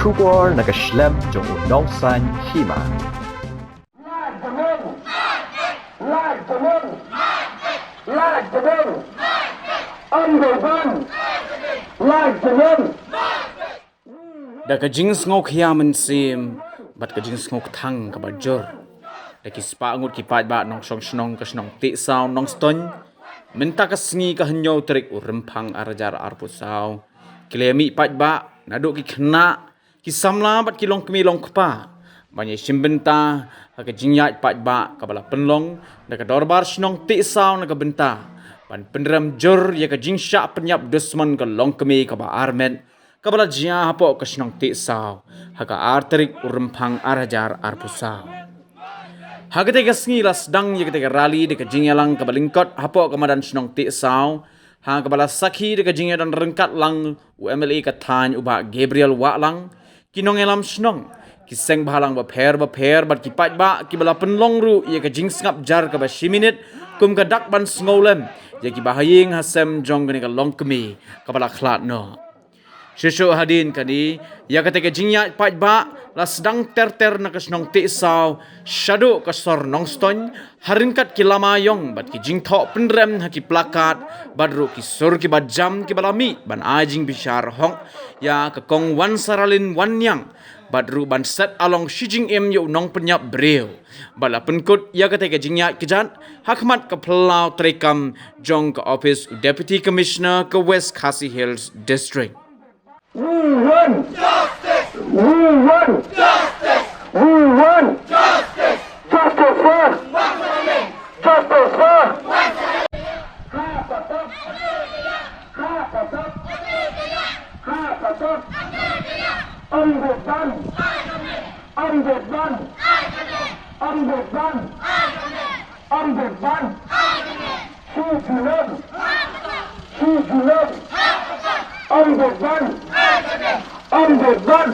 Kubor nagaslem jong unongsan hima. Da ka jings ngok hiamen sim bat ka jings ngok thang ka bajor da ki spa ngut ki pat ba nong song snong ka snong ti saw nong ston minta ka sngi ka hanyo trik urempang arajar arpu saw klemi pat ba nado ki khna ki samla bat ki long kmi long kpa banye simbenta ka jingyat pat ba ka bala penlong da ka dorbar snong ti saw na ka benta pan penram jor ya ka jingsha penyap dusman ka long kmi ka ba armen kabala jia hapo kasnong ti saw haga arterik urempang arajar arpusaw hagate gasngi lasdang yagate rali de kajingalang kabalingkot hapo kamadan snong ti saw ha kabala sakhi de kajinga dan rengkat lang UMLA kathan uba Gabriel wa lang kinong elam snong kiseng bahalang ba pher bat kipat ba kibala penlong ru ye kajing ngap jar ka ba shiminit kum kadak ban snolem ye ki bahaying hasem jong gani ka longkemi kabala khlat no Shesho hadin kani ya ketika jingya pat ba la sedang ter na kasnong ti saw shadow kasor nong ston harinkat ki lamayong bat ki jing tho penrem ha ki plakat badru ki sur ki bajam ki balami ban ajing bishar hong ya ka kong wan saralin wan yang badru ban set along shijing em yo nong penyap breu bala penkut ya ketika jingya kejat hakmat ka plau trekam jong ka office deputy commissioner ke West Khasi Hills district. We want justice. We want justice. We want justice. Justice for justice for. Ombudsman. Ombudsman. Ombudsman. Ombudsman. Ombudsman. Ombudsman. Ombudsman.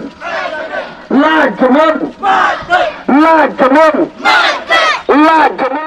Laat hem op. Laat hem op. Laat hem